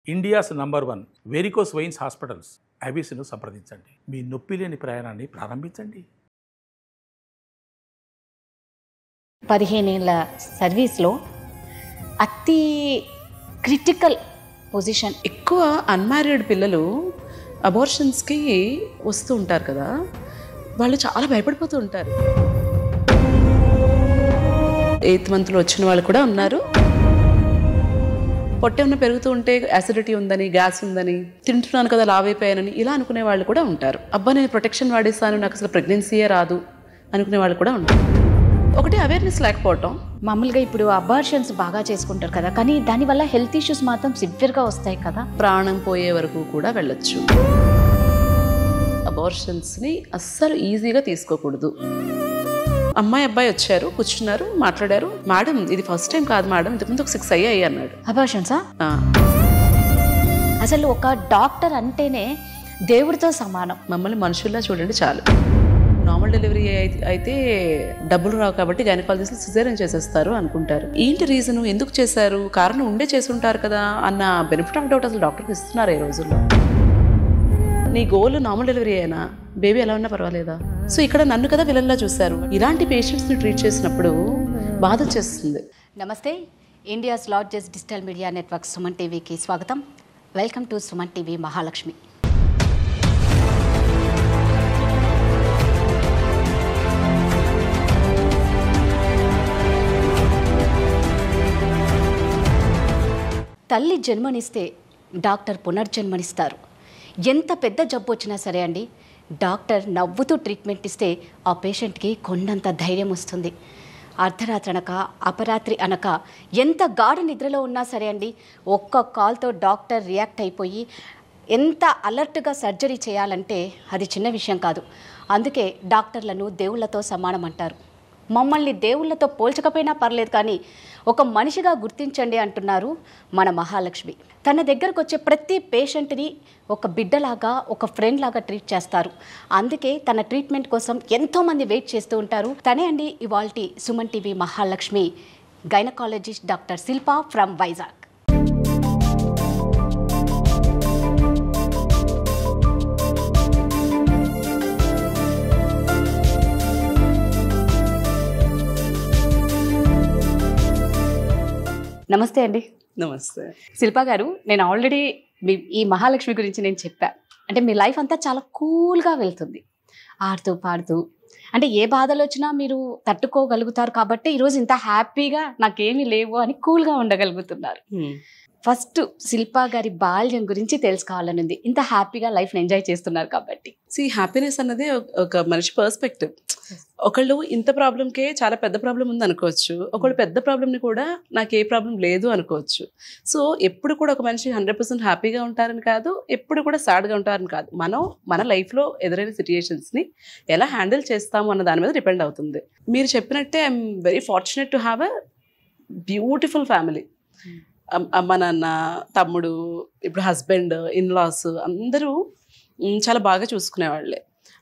India's number 1 varicose veins hospitals అబీస్ను సంప్రదించండి. మీ నొప్పి లేని ప్రయాణాన్ని ప్రారంభించండి. 15 ఏళ్ళ సర్వీస్లో అతి క్రిటికల్ పొజిషన్. ఎక్కువ అన్మ్యారీడ్ పిల్లలు అబార్షన్స్కి వస్తూ ఉంటారు కదా, వాళ్ళు చాలా భయపడిపోతూ ఉంటారు. 8th మంత్లో వచ్చిన వాళ్ళు కూడా ఉన్నారు. పొట్ట ఉన్న పెరుగుతూ ఉంటే యాసిడిటీ ఉందని, గ్యాస్ ఉందని, తింటున్నాను కదా లావైపోయానని ఇలా అనుకునే వాళ్ళు కూడా ఉంటారు. అబ్బా నేను ప్రొటెక్షన్ వాడేస్తాను, నాకు అసలు ప్రెగ్నెన్సీయే రాదు అనుకునే వాళ్ళు కూడా ఉంటారు. ఒకటి అవేర్నెస్ లేకపోవటం. మామూలుగా ఇప్పుడు అబార్షన్స్ బాగా చేసుకుంటారు కదా, కానీ దానివల్ల హెల్త్ ఇష్యూస్ మాత్రం సివియర్గా వస్తాయి కదా. ప్రాణం పోయే వరకు కూడా వెళ్ళొచ్చు. అబార్షన్స్ని అస్సలు ఈజీగా తీసుకోకూడదు. అమ్మాయి అబ్బాయి వచ్చారు, కూర్చున్నారు, మాట్లాడారు. మేడం ఇది ఫస్ట్ టైం కాదు మేడం, ఇంతకుముందు ఒక 6 అయ్యాయి అన్నాడు. అబార్షన్సా? అసలు ఒక డాక్టర్ అంటేనే దేవుడితో సమానం. మమ్మల్ని మనుషుల్లా చూడండి చాలు. నార్మల్ డెలివరీ అయితే డబ్బులు రావు కాబట్టి గైనకాలజిస్టులు సిజేరియన్ చేసేస్తారు అనుకుంటారు. ఏంటి రీజను, ఎందుకు చేశారు, కారణం ఉండే చేసుంటారు కదా అన్న బెనిఫిట్ ఆఫ్ డౌట్ అసలు డాక్టర్కి ఇస్తున్నారు ఈ రోజుల్లో. నీ గోల్ నార్మల్ డెలివరీ అయినా బేబీ ఎలా ఉన్నా పర్వాలేదా? సో ఇక్కడ నన్ను కదా విలన్లా చూశారు. ఇలాంటి పేషెంట్స్ని ట్రీట్ చేసినప్పుడు బాధ వచ్చేస్తుంది. నమస్తే, India's largest digital media network Suman టీవీకి స్వాగతం. Welcome to Suman TV Mahalakshmi. తల్లి జన్మనిస్తే డాక్టర్ పునర్జన్మనిస్తారు. ఎంత పెద్ద జబ్బు వచ్చినా సరే అండి, డాక్టర్ నవ్వుతూ ట్రీట్మెంట్ ఇస్తే ఆ పేషెంట్కి కొండంత ధైర్యం వస్తుంది. అర్ధరాత్రి అనక అపరాత్రి అనక ఎంత గాఢ నిద్రలో ఉన్నా సరే అండి, ఒక్క కాల్తో డాక్టర్ రియాక్ట్ అయిపోయి ఎంత అలర్ట్గా సర్జరీ చేయాలంటే అది చిన్న విషయం కాదు. అందుకే డాక్టర్లను దేవుళ్లతో సమానం అంటారు. మమ్మల్ని దేవుళ్లతో పోల్చకపోయినా పర్లేదు, కానీ ఒక మనిషిగా గుర్తించండి అంటున్నారు మన మహాలక్ష్మి. తన దగ్గరకు వచ్చే ప్రతి పేషెంట్ని ఒక బిడ్డలాగా, ఒక ఫ్రెండ్ లాగా ట్రీట్ చేస్తారు. అందుకే తన ట్రీట్మెంట్ కోసం ఎంతోమంది వెయిట్ చేస్తూ ఉంటారు. తనే అండి ఇవాల్టి Suman TV Mahalakshmi, gynaecologist doctor Shilpa from Vizag. నమస్తే అండి. నమస్తే శిల్ప గారు, నేను ఆల్రెడీ ఈ మహాలక్ష్మి గురించి నేను చెప్పా. అంటే మీ లైఫ్ అంతా చాలా కూల్గా వెళ్తుంది, ఆడుతూ పాడుతూ. అంటే ఏ బాధలు వచ్చినా మీరు తట్టుకోగలుగుతారు కాబట్టి ఈరోజు ఇంత హ్యాపీగా నాకేమీ లేవు అని కూల్గా ఉండగలుగుతున్నారు. ఫస్ట్ శిల్ప గారి బాల్యం గురించి తెలుసుకోవాలని ఉంది, ఇంత హ్యాపీగా లైఫ్ని ఎంజాయ్ చేస్తున్నారు కాబట్టి. హ్యాపీనెస్ అన్నది ఒక మనిషి పర్స్పెక్టివ్. ఒకళ్ళు ఇంత ప్రాబ్లంకే చాలా పెద్ద ప్రాబ్లం ఉంది అనుకోవచ్చు, ఒకళ్ళు పెద్ద ప్రాబ్లంని కూడా నాకు ఏ ప్రాబ్లం లేదు అనుకోవచ్చు. సో ఎప్పుడు కూడా ఒక మనిషి 100% హ్యాపీగా ఉంటారని కాదు, ఎప్పుడు కూడా సాడ్గా ఉంటారని కాదు. మనం మన లైఫ్లో ఎదురైన సిచ్యుయేషన్స్ని ఎలా హ్యాండిల్ చేస్తాము అన్న దాని మీద డిపెండ్ అవుతుంది. మీరు చెప్పినట్టే I'm very fortunate to have a beautiful family. అమ్మ నాన్న, తమ్ముడు, ఇప్పుడు హస్బెండ్, ఇన్లాస్ అందరూ చాలా బాగా చూసుకునేవాళ్ళే.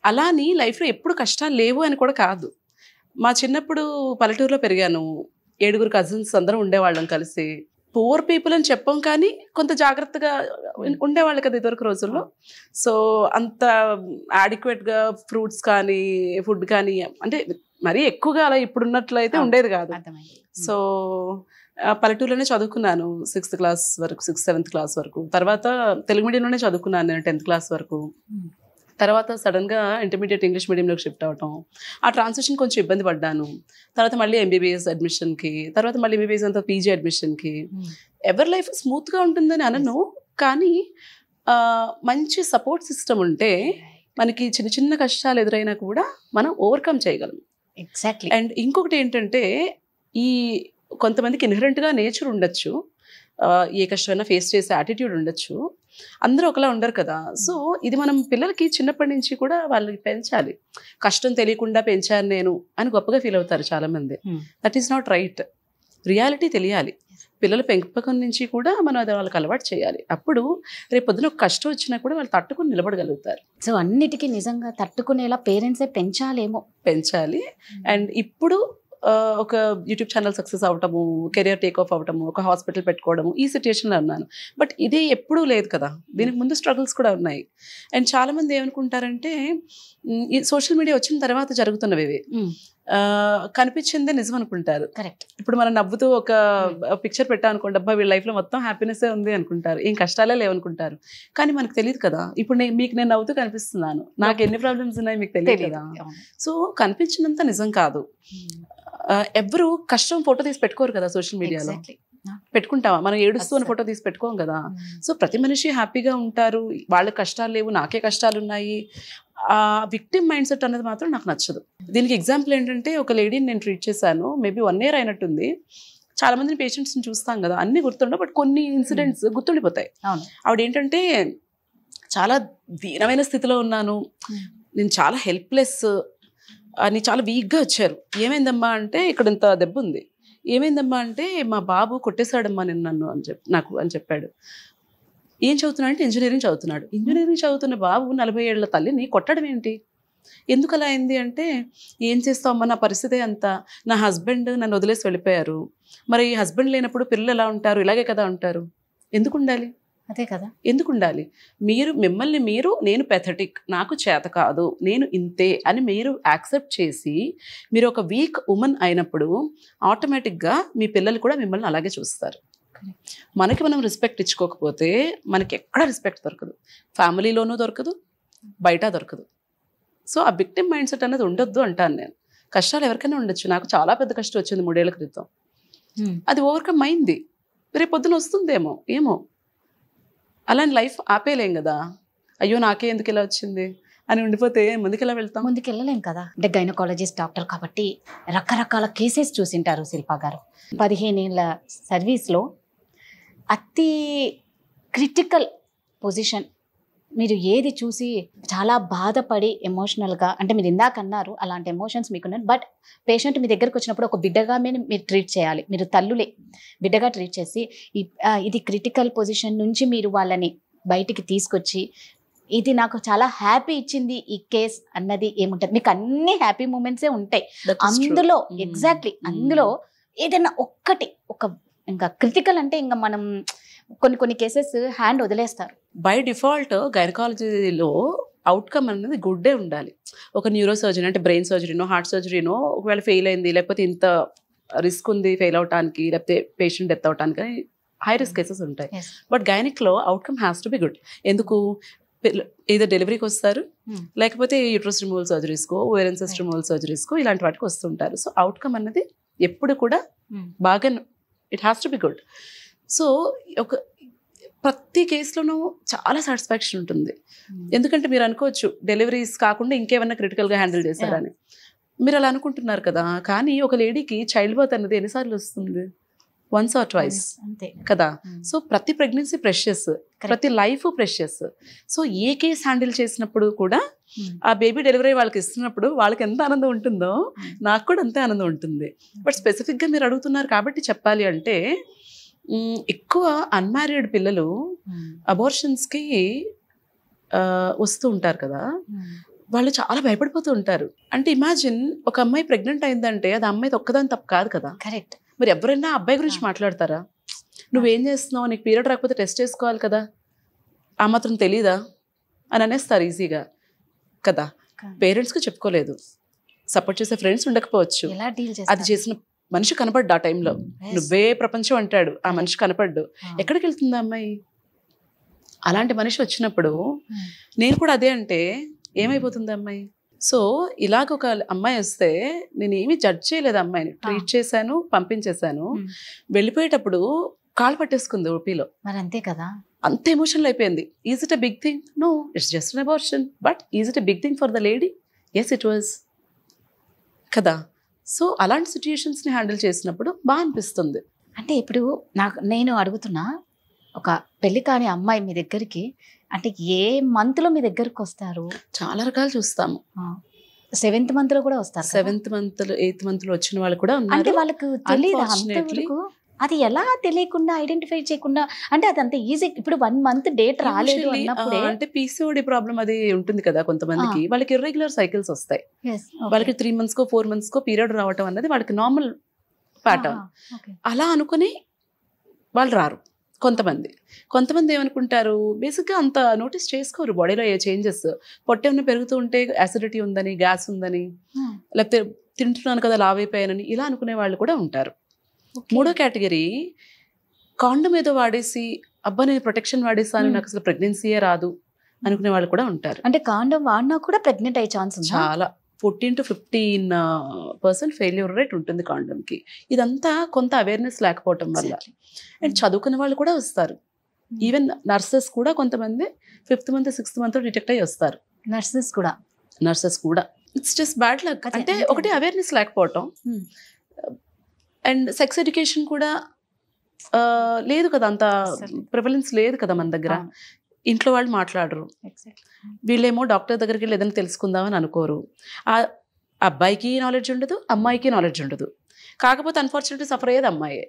అలా అని లైఫ్లో ఎప్పుడు కష్టాలు లేవు అని కూడా కాదు. మా చిన్నప్పుడు పల్లెటూరులో పెరిగాను, 7 కజిన్స్ అందరం ఉండేవాళ్ళం కలిసి. పూర్ పీపుల్ అని చెప్పాం కానీ కొంత జాగ్రత్తగా ఉండేవాళ్ళు కదా ఇదివరకు రోజుల్లో. సో అంత యాడిక్వేట్గా ఫ్రూట్స్ కానీ ఫుడ్ కానీ అంటే మరీ ఎక్కువగా అలా ఇప్పుడున్నట్లయితే ఉండేది కాదు. సో పల్లెటూరులోనే చదువుకున్నాను 6th క్లాస్ వరకు, 6th 7th క్లాస్ వరకు. తర్వాత తెలుగు మీడియంలోనే చదువుకున్నాను నేను 10th క్లాస్ వరకు. తర్వాత సడన్గా ఇంటర్మీడియట్ ఇంగ్లీష్ మీడియంలోకి షిఫ్ట్ అవటం, ఆ ట్రాన్సిషన్ కొంచెం ఇబ్బంది పడ్డాను. తర్వాత మళ్ళీ MBBS అడ్మిషన్కి, తర్వాత మళ్ళీ MBBS అంతా PG అడ్మిషన్కి. ఎవరి లైఫ్ స్మూత్గా ఉంటుందని అనను, కానీ మంచి సపోర్ట్ సిస్టమ్ ఉంటే మనకి చిన్న చిన్న కష్టాలు ఎదురైనా కూడా మనం ఓవర్కమ్ చేయగలం. ఎగ్జాక్ట్లీ. అండ్ ఇంకొకటి ఏంటంటే, ఈ కొంతమందికి ఇన్హరెంట్గా నేచర్ ఉండొచ్చు, ఏ కష్టమైనా ఫేస్ చేసే యాటిట్యూడ్ ఉండొచ్చు, అందరూ ఒకలా ఉండరు కదా. సో ఇది మనం పిల్లలకి చిన్నప్పటి నుంచి కూడా వాళ్ళకి పెంచాలి. కష్టం తెలియకుండా పెంచాను నేను అని గొప్పగా ఫీల్ అవుతారు చాలామంది. That is not right. Reality తెలియాలి. పిల్లల పెంపకం నుంచి కూడా మనం అది వాళ్ళకి అలవాటు చేయాలి. అప్పుడు రేపు పొద్దున ఒక కష్టం వచ్చినా కూడా వాళ్ళు తట్టుకుని నిలబడగలుగుతారు. సో అన్నిటికీ నిజంగా తట్టుకునేలా పేరెంట్సే పెంచాలేమో. పెంచాలి. అండ్ ఇప్పుడు ఒక యూట్యూబ్ ఛానల్ సక్సెస్ అవటము, కెరియర్ టేక్ ఆఫ్ అవటము, ఒక హాస్పిటల్ పెట్టుకోవడము, ఈ సిచ్యుయేషన్లో ఉన్నాను. బట్ ఇది ఎప్పుడూ లేదు కదా, దీనికి ముందు స్ట్రగుల్స్ కూడా ఉన్నాయి. అండ్ చాలామంది ఏమనుకుంటారంటే ఈ సోషల్ మీడియా వచ్చిన తర్వాత జరుగుతున్నవి ఇవి కనిపించిందే నిజం అనుకుంటారు. కరెక్ట్. ఇప్పుడు మనం నవ్వుతూ ఒక పిక్చర్ పెట్టాం అనుకోండి, అబ్బా వీళ్ళ లైఫ్లో మొత్తం హ్యాపీనెస్సే ఉంది అనుకుంటారు, ఏం కష్టాలే లేవనుకుంటారు. కానీ మనకు తెలియదు కదా, ఇప్పుడు మీకు నేను నవ్వుతూ కనిపిస్తున్నాను, నాకు ఎన్ని ప్రాబ్లమ్స్ ఉన్నాయి మీకు తెలియదు కదా. సో కనిపించినంత నిజం కాదు. ఎవరు కష్టం ఫోటో తీసి పెట్టుకోరు కదా సోషల్ మీడియాలో. పెట్టుకుంటావా? మనం ఏడుస్తూ ఫోటో తీసి పెట్టుకోం కదా. సో ప్రతి మనిషి హ్యాపీగా ఉంటారు, వాళ్ళ కష్టాలు లేవు, నాకే కష్టాలు ఉన్నాయి. ఆ విక్టిమ్ మైండ్ సెట్ అనేది మాత్రం నాకు నచ్చదు. దీనికి ఎగ్జాంపుల్ ఏంటంటే, ఒక లేడీని నేను ట్రీట్ చేశాను, మేబీ 1 year అయినట్టుంది. చాలా మందిని పేషెంట్స్ని చూస్తాం కదా, అన్ని గుర్తుండవు, బట్ కొన్ని ఇన్సిడెంట్స్ గుర్తుండిపోతాయి. ఆవిడ ఏంటంటే చాలా దీనమైన స్థితిలో ఉన్నాను, నేను చాలా హెల్ప్లెస్ అని, చాలా వీక్గా వచ్చారు. ఏమైందమ్మా అంటే, ఇక్కడ ఇంత దెబ్బ ఉంది. ఏమైందమ్మా అంటే, మా బాబు కొట్టేశాడమ్మా నేను నన్ను అని చెప్పాడు. ఏం చదువుతున్నాడు అంటే ఇంజనీరింగ్ చదువుతున్నాడు. ఇంజనీరింగ్ చదువుతున్న బాబు 40 ఏళ్ల తల్లిని కొట్టడం ఏంటి, ఎందుకు అలా అయింది అంటే, ఏం చేస్తావమ్మా నా పరిస్థితి అంతా, నా హస్బెండ్ నన్ను వదిలేసి వెళ్ళిపోయారు, మరి ఈ హస్బెండ్ లేనప్పుడు పిల్లలు ఎలా ఉంటారు, ఇలాగే కదా ఉంటారు, ఎందుకు ఉండాలి, అదే కదా, ఎందుకు ఉండాలి, మిమ్మల్ని మీరు నేను పెథటిక్, నాకు చేత కాదు, నేను ఇంతే అని మీరు యాక్సెప్ట్ చేసి మీరు ఒక వీక్ ఉమెన్ అయినప్పుడు ఆటోమేటిక్గా మీ పిల్లలు కూడా మిమ్మల్ని అలాగే చూస్తారు. మనకి మనం రెస్పెక్ట్ ఇచ్చుకోకపోతే మనకి ఎక్కడ రెస్పెక్ట్ దొరకదు, ఫ్యామిలీలోనూ దొరకదు, బయట దొరకదు. సో ఆ విక్టిమ్ మైండ్ సెట్ అనేది ఉండొద్దు అంటాను నేను. కష్టాలు ఎవరికైనా ఉండొచ్చు, నాకు చాలా పెద్ద కష్టం వచ్చింది 3 ఏళ్ల క్రితం, అది ఓవర్కమ్ అయింది, రేపు పొద్దున వస్తుందేమో ఏమో, అలాంటి లైఫ్ ఆపేయలేం కదా. అయ్యో నాకే ఎందుకు ఇలా వచ్చింది అని ఉండిపోతే ముందుకెలా వెళ్తాం, ముందుకెళ్ళలేం కదా. అంటే గైనకాలజిస్ట్ డాక్టర్ కాబట్టి రకరకాల కేసెస్ చూసింటారు శిల్పా గారు. 15 ఏళ్ళ సర్వీస్లో అతి క్రిటికల్ పొజిషన్ మీరు ఏది చూసి చాలా బాధపడి ఎమోషనల్గా, అంటే మీరు ఇందాక అన్నారు అలాంటి ఎమోషన్స్ మీకున్నాయి, బట్ పేషెంట్ మీ దగ్గరకు వచ్చినప్పుడు ఒక బిడ్డగా మీరు ట్రీట్ చేయాలి, మీరు తల్లులే బిడ్డగా ట్రీట్ చేసి ఇది క్రిటికల్ పొజిషన్ నుంచి మీరు వాళ్ళని బయటికి తీసుకొచ్చి, ఇది నాకు చాలా హ్యాపీ ఇచ్చింది ఈ కేస్ అన్నది ఏముంటుంది, మీకు అన్ని హ్యాపీ మూమెంట్సే ఉంటాయి అందులో. ఎగ్జాక్ట్లీ అందులో ఏదైనా ఒక్కటి ఇంకా క్రిటికల్ అంటే ఇంకా మనం కొన్ని కేసెస్ హ్యాండ్ వదిలేస్తారు. బై డిఫాల్ట్ గైనకాలజీలో అవుట్కమ్ అనేది గుడ్డే ఉండాలి. ఒక న్యూరో సర్జరీ అంటే బ్రెయిన్ సర్జరీనో హార్ట్ సర్జరీనో ఒకవేళ ఫెయిల్ అయింది, లేకపోతే ఇంత రిస్క్ ఉంది ఫెయిల్ అవడానికి, లేకపోతే పేషెంట్ డెత్ అవడానికి హై రిస్క్ కేసెస్ ఉంటాయి. బట్ గైనిక్లో outcome has to be good. ఎందుకు? ఏదో డెలివరీకి వస్తారు, లేకపోతే యూట్రస్ రిమూవల్ సర్జరీస్కో, ఓవేరియన్ సిస్ట్ రిమూవల్ సర్జరీస్కో ఇలాంటి వాటికి వస్తుంటారు. సో అవుట్కమ్ అనేది ఎప్పుడు కూడా బాగా it has to be good. So ప్రతి కేసులోనూ చాలా సాటిస్ఫాక్షన్ ఉంటుంది. ఎందుకంటే మీరు అనుకోవచ్చు డెలివరీస్ కాకుండా ఇంకేమన్నా క్రిటికల్గా హ్యాండిల్ చేశారని, మీరు అలా అనుకుంటున్నారు కదా. కానీ ఒక లేడీకి చైల్డ్ బర్త్ అనేది ఎన్నిసార్లు వస్తుంది? 1 or 2 అంతే కదా. సో ప్రతి ప్రెగ్నెన్సీ ప్రెషియస్, ప్రతి లైఫ్ ప్రెషియస్. సో ఏ కేసు హ్యాండిల్ చేసినప్పుడు కూడా ఆ బేబీ డెలివరీ వాళ్ళకి ఇస్తున్నప్పుడు వాళ్ళకి ఎంత ఆనందం ఉంటుందో నాకు కూడా అంతే ఆనందం ఉంటుంది. బట్ స్పెసిఫిక్గా మీరు అడుగుతున్నారు కాబట్టి చెప్పాలి అంటే, ఎక్కువ అన్మ్యారీడ్ పిల్లలు అబార్షన్స్కి వస్తూ ఉంటారు కదా, వాళ్ళు చాలా భయపడిపోతూ ఉంటారు. అంటే ఇమాజిన్ ఒక అమ్మాయి ప్రెగ్నెంట్ అయిందంటే అది అమ్మాయిది ఒక్కదాని తప్పు కాదు కదా. కరెక్ట్. మీరు ఎవరైనా అబ్బాయి గురించి మాట్లాడతారా? నువ్వేం చేస్తున్నావు, నీకు పీరియడ్ రాకపోతే టెస్ట్ చేసుకోవాలి కదా, ఆ మాత్రం తెలీదా అని అనేస్తారు ఈజీగా కదా. పేరెంట్స్కి చెప్పుకోలేదు, సపోర్ట్ చేసే ఫ్రెండ్స్ ఉండకపోవచ్చు, అది చేసిన మనిషి కనపడ్డు ఆ టైంలో, నువ్వే ప్రపంచం అంటాడు, ఆ మనిషి కనపడ్డు, ఎక్కడికి వెళ్తుంది అమ్మాయి? అలాంటి మనిషి వచ్చినప్పుడు నేను కూడా అదే అంటే ఏమైపోతుంది అమ్మాయి? సో ఇలాగ ఒక అమ్మాయి వస్తే నేను ఏమీ జడ్జ్ చేయలేదు, అమ్మాయిని ట్రీట్ చేశాను, పంపించేశాను. వెళ్ళిపోయేటప్పుడు కాళ్ళు పట్టేసుకుంది ఓపీలో. మరి అంతే కదా, అంత ఎమోషనల్ అయిపోయింది. Is it a big thing? No, it's just an abortion. But is it a big thing for the lady? Yes it was కదా. సో అలాంటి సిచ్యుయేషన్స్ని హ్యాండిల్ చేసినప్పుడు బాగా అనిపిస్తుంది. అంటే ఇప్పుడు నేను అడుగుతున్నా, ఒక పెళ్లి కాని అమ్మాయి మీ దగ్గరికి అంటే ఏ మంత్లో మీ దగ్గరకు వస్తారు? చాలా రకాలు చూస్తాము. 7th monthలో కూడా వస్తారు. 7th month 8th monthలో వచ్చిన వాళ్ళు కూడా ఉన్నారు. అంటే వాళ్ళకు తెలియదు అది ఎలా తెలియకుండా ఐడెంటిఫై చేయకుండా, అంటే అది అంత ఈజీ. ఇప్పుడు 1 month డేట్ రాలేదు Usually, అన్నప్పుడే అంటే పీసీఓడి ప్రాబ్లం అది ఉంటుంది కదా కొంతమందికి, వాళ్ళకి ఇర్రెగ్యులర్ సైకిల్స్ వస్తాయి. Yes, okay. వాళ్ళకి 3 months కో 4 months కో పీరియడ్ రావటం అన్నది వాళ్ళకి నార్మల్ ప్యాటర్న్. Okay. అలా అనుకుని వాళ్ళు రారు. కొంతమంది ఏమనుకుంటారు, బేసిక్గా అంత నోటీస్ చేసుకోరు బాడీలో ఏ చేంజెస్. పొట్ట ఏమైనా పెరుగుతూ ఉంటే యాసిడిటీ ఉందని, గ్యాస్ ఉందని, లేకపోతే తింటున్నాను కదా లావ్ అయిపోయానని ఇలా అనుకునే వాళ్ళు కూడా ఉంటారు. మూడో కేటగిరీ, కాండం ఏదో వాడేసి అబ్బా నేను ప్రొటెక్షన్ వాడేసాను నాకు అసలు ప్రెగ్నెన్సీయే రాదు అనుకునే వాళ్ళు కూడా ఉంటారు. అంటే కాండం వాడినా కూడా ప్రెగ్నెంట్ అయ్యే ఛాన్స్ ఉంది. చాలా 14 to 15% ఫెయిల్యూర్ రేట్ ఉంటుంది కాండంకి. ఇదంతా కొంత అవేర్నెస్ లేకపోవటం వల్ల. అండ్ చదువుకునే వాళ్ళు కూడా వస్తారు. ఈవెన్ నర్సెస్ కూడా కొంతమంది 5th month 6th month detect అయ్యి వస్తారు. నర్సెస్ కూడా ఇట్స్ జస్ట్ బ్యాడ్ లక్. అంటే ఒకటి అవేర్నెస్ లేకపోవటం, అండ్ సెక్స్ ఎడ్యుకేషన్ కూడా లేదు కదా, అంత ప్రివలెన్స్ లేదు కదా మన దగ్గర. ఇంట్లో వాళ్ళు మాట్లాడరు, వీళ్ళేమో డాక్టర్ దగ్గరికి వెళ్ళి ఏదైనా తెలుసుకుందామని అనుకోరు. ఆ అబ్బాయికి నాలెడ్జ్ ఉండదు, అమ్మాయికి నాలెడ్జ్ ఉండదు. కాకపోతే అన్ఫార్చునేట్లీ సఫర్ అయ్యేది అమ్మాయే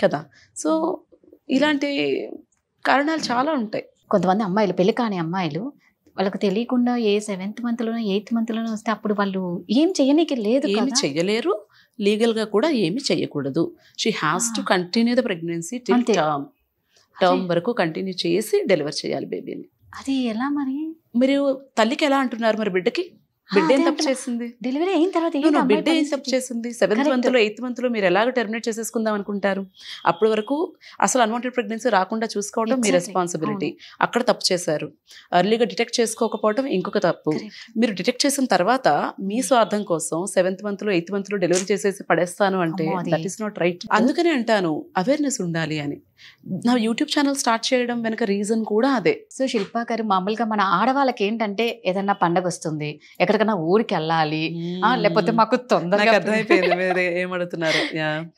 కదా. సో ఇలాంటి కారణాలు చాలా ఉంటాయి. కొంతమంది అమ్మాయిలు, పెళ్లి కాని అమ్మాయిలు, వాళ్ళకి తెలియకుండా ఏ 7th month లోనో 8th month లోనో వస్తే అప్పుడు వాళ్ళు ఏం చేయనీకి లేదు, ఏమి చెయ్యలేరు, లీగల్గా కూడా ఏమి చెయ్యకూడదు. She has to continue the pregnancy till term వరకు కంటిన్యూ చేసి డెలివర్ చేయాలి బేబీని. అది ఎలా మరి? మీరు తల్లికి ఎలా అంటున్నారు, మరి బిడ్డకి బిడ్డ ఏం తప్పు చేసింది? డెలివరీ అయిన తర్వాత బిడ్డ ఏం తప్పు చేసింది? 7th month లో 8th month లో మీరు ఎలాగ టెర్మినేట్ చేసేసుకుందాం అనుకుంటారు? అప్పటి వరకు అసలు అన్వాంటెడ్ ప్రెగ్నెన్సీ రాకుండా చూసుకోవడం మీ రెస్పాన్సిబిలిటీ. అక్కడ తప్పు చేశారు. ఎర్లీగా డిటెక్ట్ చేసుకోకపోవడం ఇంకొక తప్పు. మీరు డిటెక్ట్ చేసిన తర్వాత మీ స్వార్థం కోసం 7th month లో 8th month లో డెలివరీ చేసేసి పడేస్తాను అంటే దట్ ఈస్ నాట్ రైట్. అందుకనే అంటాను అవేర్నెస్ ఉండాలి అని. నా యూట్యూబ్ ఛానల్ స్టార్ట్ చేయడం వెనక రీజన్ కూడా అదే. సో శిల్పా గారు, మామూలుగా మన ఆడవాళ్ళకి ఏంటంటే ఏదన్నా పండగ వస్తుంది, ఎక్కడికైనా ఊరికి వెళ్ళాలి, లేకపోతే మాకు తొందరగా అర్థమైపోయింది మీరు ఏమడుతున్నారు.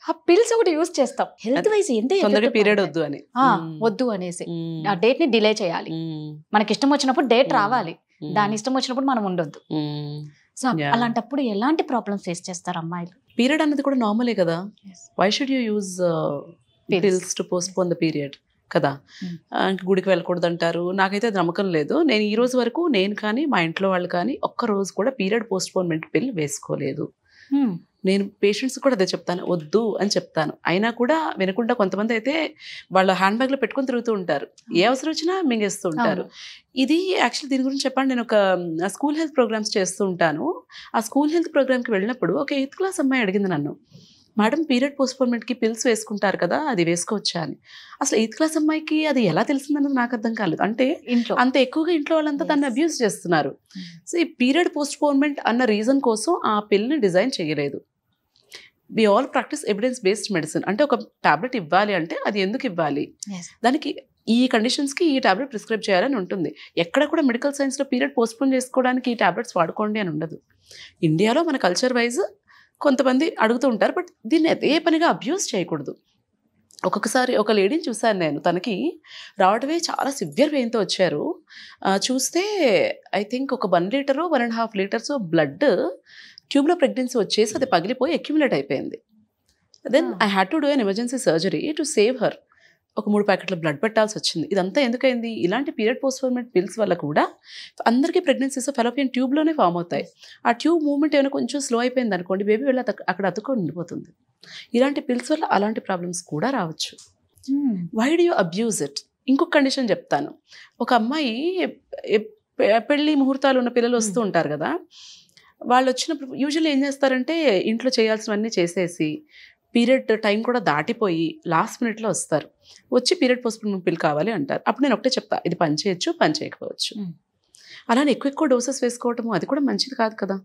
ఆ పిల్స్ ఒకటి యూజ్ చేస్తాం హెల్త్ వైజ్, తొందరగా పీరియడ్ వద్దు అని, వద్దు అనేసి ఆ డేట్ ని డిలే చేయాలి. మనకి ఇష్టం వచ్చినప్పుడు డేట్ రావాలి, దాని ఇష్టం వచ్చినప్పుడు మనం ఉండొద్దు. సో అలాంటప్పుడు ఎలాంటి ప్రాబ్లమ్స్ ఫేస్ చేస్తారు అమ్మాయిలు? పీరియడ్ అనేది కూడా నార్మలే కదా. Why should you use pills to postpone the period కదా. గుడికి వెళ్ళకూడదు అంటారు. నాకైతే అది నమ్మకం లేదు. నేను ఈ రోజు వరకు నేను కానీ మా ఇంట్లో వాళ్ళు కానీ ఒక్క రోజు కూడా పీరియడ్ పోస్ట్పోన్మెంట్ పిల్ వేసుకోలేదు. నేను పేషెంట్స్ కూడా అదే చెప్తాను, వద్దు అని చెప్తాను. అయినా కూడా వినకుండా కొంతమంది అయితే వాళ్ళ హ్యాండ్ బ్యాగ్లో పెట్టుకొని తిరుగుతూ ఉంటారు, ఏ అవసరం వచ్చినా మింగేస్తూ ఉంటారు. ఇది యాక్చువల్లీ దీని గురించి చెప్పండి, నేను ఒక స్కూల్ హెల్త్ ప్రోగ్రామ్స్ చేస్తూ ఉంటాను. ఆ స్కూల్ హెల్త్ ప్రోగ్రామ్కి వెళ్ళినప్పుడు ఒక 8th class అమ్మాయి అడిగింది నన్ను, మేడం పీరియడ్ పోస్ట్పోన్మెంట్కి పిల్స్ వేసుకుంటారు కదా, అది వేసుకోవచ్చా అని. అసలు 8th class అమ్మాయికి అది ఎలా తెలిసిందన్నది నాకు అర్థం కాలేదు. అంటే అంత ఎక్కువగా ఇంట్లో వాళ్ళంతా దాన్ని అబ్యూస్ చేస్తున్నారు. సో ఈ పీరియడ్ పోస్ట్పోన్మెంట్ అన్న రీజన్ కోసం ఆ పిల్ని డిజైన్ చేయలేదు. We all practice evidence based medicine. అంటే ఒక టాబ్లెట్ ఇవ్వాలి అంటే అది ఎందుకు ఇవ్వాలి, దానికి ఈ కండిషన్స్కి ఈ టాబ్లెట్ ప్రిస్క్రైబ్ చేయాలని ఉంటుంది. ఎక్కడ కూడా మెడికల్ సైన్స్లో పీరియడ్ పోస్ట్పోన్ చేసుకోవడానికి ఈ టాబ్లెట్స్ వాడుకోండి అని ఉండదు. ఇండియాలో మన కల్చర్ వైజ్ కొంతమంది అడుగుతూ ఉంటారు, బట్ దీన్ని అదే పనిగా అబ్యూస్ చేయకూడదు. ఒక్కొక్కసారి ఒక లేడీని చూశాను నేను, తనకి రావటమే చాలా సివియర్ పెయిన్తో వచ్చారు. చూస్తే ఐ థింక్ ఒక 1 లీటర్ 1.5 లీటర్స్ బ్లడ్ ట్యూబ్లో ప్రెగ్నెన్సీ వచ్చేసి అది పగిలిపోయి అక్యుములేట్ అయిపోయింది. Then I had to do an emergency surgery to save her. ఒక 3 ప్యాకెట్ల బ్లడ్ పెట్టాల్సి వచ్చింది. ఇదంతా ఎందుకైంది? ఇలాంటి పీరియడ్ పోస్ట్పోన్మెంట్ పిల్స్ వల్ల కూడా అందరికీ ప్రెగ్నెన్సీస్ ఫెలోపియన్ ట్యూబ్లోనే ఫామ్ అవుతాయి. ఆ ట్యూబ్ మూవ్మెంట్ ఏమైనా కొంచెం స్లో అయిపోయింది అనుకోండి, బేబీ వెళ్ళి అక్కడ అతుక్కొని ఉండిపోతుంది. ఇలాంటి పిల్స్ వల్ల అలాంటి ప్రాబ్లమ్స్ కూడా రావచ్చు. Why do you abuse it? ఇంకొక కండిషన్ చెప్తాను. ఒక అమ్మాయి పెళ్లి ముహూర్తాలు ఉన్న పిల్లలు వస్తూ ఉంటారు కదా, వాళ్ళు వచ్చినప్పుడు యూజువల్లీ ఏం చేస్తారంటే ఇంట్లో చేయాల్సినవన్నీ చేసేసి పీరియడ్ టైం కూడా దాటిపోయి లాస్ట్ మినిట్లో వస్తారు. వచ్చి పీరియడ్ పోస్ట్పోన్మెంట్ పిల్ కావాలి అంటారు. అప్పుడు నేను ఒకటే చెప్తా, ఇది పని చేయొచ్చు, పని చేయకపోవచ్చు. అలానే ఎక్కువ డోసెస్ వేసుకోవటము అది కూడా మంచిది కాదు కదా.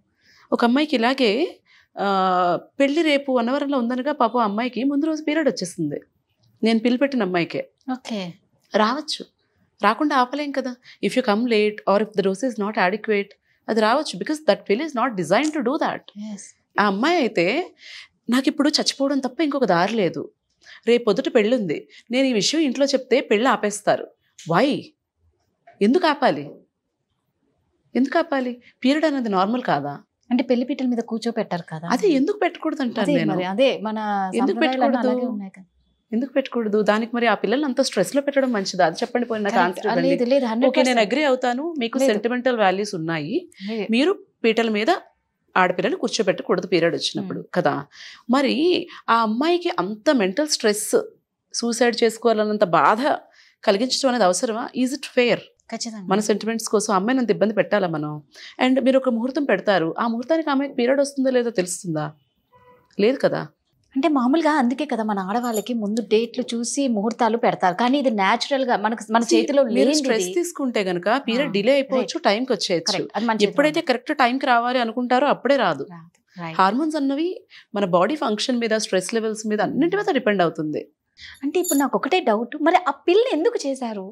ఒక అమ్మాయికి ఇలాగే పెళ్లి రేపు 1 వారంలో ఉందనగా పాపం అమ్మాయికి ముందు రోజు పీరియడ్ వచ్చేసింది. నేను పిల్ పెట్టిన అమ్మాయికే. ఓకే, రావచ్చు, రాకుండా ఆపలేం కదా. If you come late are if the dose is not adequate, అది రావచ్చు. బికాస్ దట్ పిల్ is not design to do that. ఆ అమ్మాయి అయితే నాకు ఇప్పుడు చచ్చిపోవడం తప్ప ఇంకొక దారి లేదు, రేపు పొద్దుట పెళ్ళుంది, నేను ఈ విషయం ఇంట్లో చెప్తే పెళ్ళి ఆపేస్తారు. వై? ఎందుకు ఆపాలి? పీరియడ్ అనేది నార్మల్ కాదా? అంటే పెళ్లి పీటల మీద కూర్చోపెట్టారు కదా, అదే ఎందుకు పెట్టకూడదు అంటారు నేను. అదే మన ఎందుకు పెట్టకూడదు? ఎందుకు పెట్టకూడదు? దానికి మరి ఆ పిల్లల్ని అంత స్ట్రెస్ లో పెట్టడం మంచిదా? అది చెప్పండి. పోయి నాకు ఆన్సర్ ఇవ్వండి. లేదు లేదు ఓకే, నేను అగ్రి అవుతాను, మీకు సెంటిమెంటల్ వాల్యూస్ ఉన్నాయి, మీరు పీటల మీద ఆడపిల్లలు కూర్చోబెట్టకూడదు పీరియడ్ వచ్చినప్పుడు కదా. మరి ఆ అమ్మాయికి అంత మెంటల్ స్ట్రెస్, సూసైడ్ చేసుకోవాలన్నంత బాధ కలిగించడం అనేది అవసరమా? Is it fair? మన సెంటిమెంట్స్ కోసం అమ్మాయిని అంత ఇబ్బంది పెట్టాలా మనం? అండ్ మీరు ఒక ముహూర్తం పెడతారు, ఆ ముహూర్తానికి అమ్మాయికి పీరియడ్ వస్తుందో లేదో తెలుస్తుందా? లేదు కదా. అంటే మామూలుగా అందుకే కదా మన ఆడవాళ్ళకి ముందు డేట్లు చూసి ముహూర్తాలు పెడతారు, కానీ ఇది న్యాచురల్ గా మన చేతిలో మీరు స్ట్రెస్ తీసుకుంటే గనక పీరియడ్ డిలే అయిపోవచ్చు, టైంకి వచ్చేయచ్చు. ఎప్పుడైతే కరెక్ట్ టైంకి రావాలి అనుకుంటారో అప్పుడే రాదు. హార్మోన్స్ అన్నవి మన బాడీ ఫంక్షన్ మీద, స్ట్రెస్ లెవెల్స్ మీద, అన్నింటి మీద డిపెండ్ అవుతుంది. అంటే ఇప్పుడు నాకు ఒకటే డౌట్, మరి ఆ పిల్ ఎందుకు చేశారు?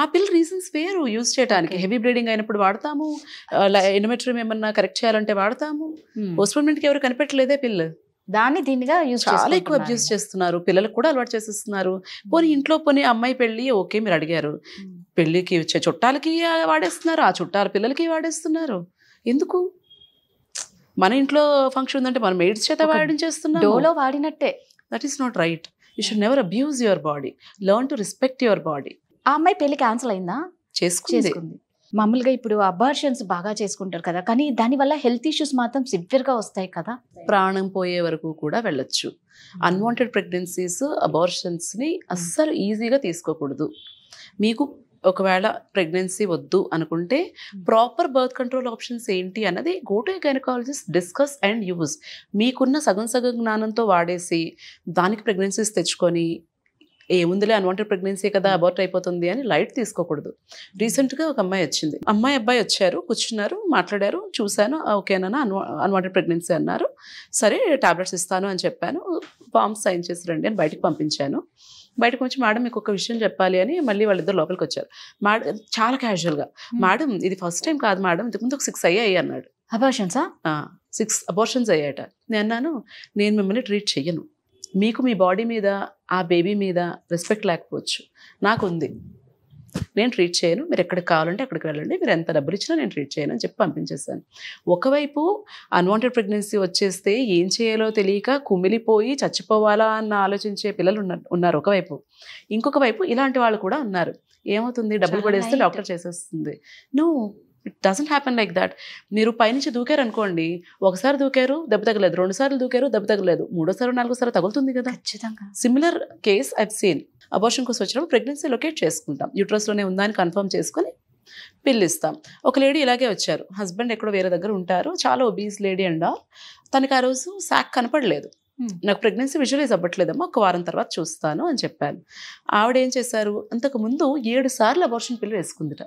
ఆ పిల్ రీజన్స్ వేరు యూజ్ చేయడానికి. హెవీ బ్లీడింగ్ అయినప్పుడు వాడతాము, ఎండోమెట్రియం ఏమన్నా కరెక్ట్ చేయాలంటే వాడతాము. పోస్ట్పోన్మెంట్ కి ఎవరు కనిపెట్టలేదే పిల్. దాన్ని దీనిగా యూజ్ చాలా ఎక్కువ అబ్యూస్ చేస్తున్నారు, పిల్లలకు కూడా అలవాటు చేసేస్తున్నారు. పోనీ ఇంట్లో పోనీ అమ్మాయి పెళ్లి ఓకే మీరు అడిగారు, పెళ్లికి వచ్చే చుట్టాలకి వాడేస్తున్నారు, ఆ చుట్టాల పిల్లలకి వాడేస్తున్నారు. ఎందుకు? మన ఇంట్లో ఫంక్షన్ ఉందంటే మనం మెయిడ్స్ చేత వాడించేస్తున్నాం. డోలో వాడినట్టే. That is not right. You should never abuse your body. Learn to respect your body. ఆ అమ్మాయి పెళ్లి క్యాన్సిల్ అయిందా? చేసుకుంది. మామూలుగా ఇప్పుడు అబార్షన్స్ బాగా చేసుకుంటారు కదా, కానీ దానివల్ల హెల్త్ ఇష్యూస్ మాత్రం సివియర్గా వస్తాయి కదా. ప్రాణం పోయే వరకు కూడా వెళ్ళొచ్చు. అన్వాంటెడ్ ప్రెగ్నెన్సీస్, అబార్షన్స్ని అస్సలు ఈజీగా తీసుకోకూడదు. మీకు ఒకవేళ ప్రెగ్నెన్సీ వద్దు అనుకుంటే ప్రాపర్ బర్త్ కంట్రోల్ ఆప్షన్స్ ఏంటి అన్నది go to gynaecologist, discuss and use. మీకున్న సగం జ్ఞానంతో వాడేసి దానికి ప్రెగ్నెన్సీస్ తెచ్చుకొని ఏముందిలే అన్వాంటెడ్ ప్రెగ్నెన్సీ కదా అబార్ట్ అయిపోతుంది అని లైట్ తీసుకోకూడదు. రీసెంట్గా ఒక అమ్మాయి వచ్చింది, అబ్బాయి వచ్చారు, కూర్చున్నారు, మాట్లాడారు, చూశాను, ఓకేనా అన్వాంటెడ్ ప్రెగ్నెన్సీ అన్నారు. సరే టాబ్లెట్స్ ఇస్తాను అని చెప్పాను, ఫామ్స్ సైన్ చేసి రండి అని బయటకు పంపించాను. బయటకు వచ్చి మేడం మీకు ఒక విషయం చెప్పాలి అని మళ్ళీ వాళ్ళిద్దరు లోపలికి వచ్చారు. మేడం చాలా క్యాజువల్గా, మేడం ఇది ఫస్ట్ టైం కాదు మేడం, ఇంతకుముందు ఒక 6 అయ్యాయి అన్నాడు. అబార్షన్సా? 6 అబార్షన్స్ అయ్యాట. నేను అన్నాను, నేను మిమ్మల్ని ట్రీట్ చెయ్యను, మీకు మీ బాడీ మీద, ఆ బేబీ మీద రెస్పెక్ట్ లేకపోవచ్చు, నాకు ఉంది, నేను ట్రీట్ చేయను, మీరు ఎక్కడికి కావాలంటే అక్కడికి వెళ్ళండి, మీరు ఎంత డబ్బులు ఇచ్చినా నేను ట్రీట్ చేయను అని చెప్పి పంపించేస్తాను. ఒకవైపు అన్వాంటెడ్ ప్రెగ్నెన్సీ వచ్చేస్తే ఏం చేయాలో తెలియక కుమిలిపోయి చచ్చిపోవాలా అన్న ఆలోచించే పిల్లలు ఉన్నారు ఒకవైపు. ఇంకొక వైపు ఇలాంటి వాళ్ళు కూడా ఉన్నారు. ఏమవుతుంది, డబ్బులు పడేస్తే డాక్టర్ చేసేస్తుంది. It doesn't happen like that. మీరు పైనుంచి దూకారు అనుకోండి, ఒకసారి దూకారు దెబ్బ తగలేదు, 2 సార్లు దూకారు దెబ్బ తగలేదు, 3వ 4వ తగులుతుంది కదా. Similar case I've seen. Abortion కోసం వచ్చినప్పుడు ప్రెగ్నెన్సీ లొకేట్ చేసుకుంటాం, యూట్రస్లోనే ఉందా అని కన్ఫర్మ్ చేసుకొని పిల్లిస్తాం. ఒక లేడీ ఇలాగే వచ్చారు, హస్బెండ్ ఎక్కడో వేరే దగ్గర ఉంటారు, చాలా ఒబీస్ లేడీ అండ్ తనకి ఆ రోజు శాక్ కనపడలేదు. నాకు ప్రెగ్నెన్సీ విజువలైజ్ అవ్వట్లేదమ్మా, ఒక వారం తర్వాత చూస్తాను అని చెప్పాను. ఆవిడ ఏం చేశారు, అంతకుముందు 7 సార్లు అబార్షన్ పిల్లు వేసుకుందిట.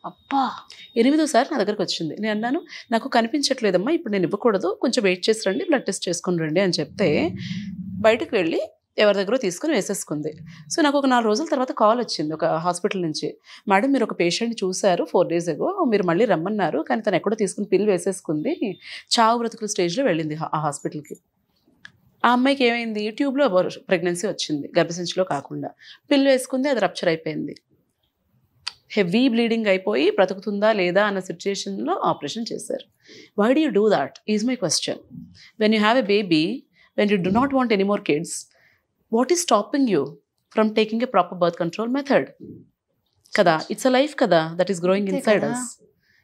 అబ్బా, 8వ సారి నా దగ్గరకు వచ్చింది. నేను అన్నాను, నాకు కనిపించట్లేదమ్మా, ఇప్పుడు నేను ఇవ్వకూడదు, కొంచెం వెయిట్ చేసి రండి, బ్లడ్ టెస్ట్ చేసుకుని రండి అని చెప్తే బయటకు వెళ్ళి ఎవరి దగ్గర తీసుకుని వేసేసుకుంది. సో నాకు ఒక 4 రోజుల తర్వాత కాల్ వచ్చింది ఒక హాస్పిటల్ నుంచి, మేడం మీరు ఒక పేషెంట్ చూశారు 4 days ago, మీరు మళ్ళీ రమ్మన్నారు, కానీ తను ఎక్కడో తీసుకుని పిల్లు వేసేసుకుంది, చావు బ్రతుకుల స్టేజ్లో వెళ్ళింది ఆ హాస్పిటల్కి. ఆ అమ్మాయికి ఏమైంది, ట్యూబ్లో ప్రెగ్నెన్సీ వచ్చింది, గర్భసంచిలో కాకుండా. పిల్లు వేసుకుంది, అది రప్చర్ అయిపోయింది, హెవీ బ్లీడింగ్ అయిపోయి బ్రతుకుతుందా లేదా అన్న సిచ్యుయేషన్లో ఆపరేషన్ చేశారు. Why do you do that is my question. When you have a baby, when you do not want any more kids, what is stopping you from taking a proper birth control method కదా. It's a life కదా that is growing inside us.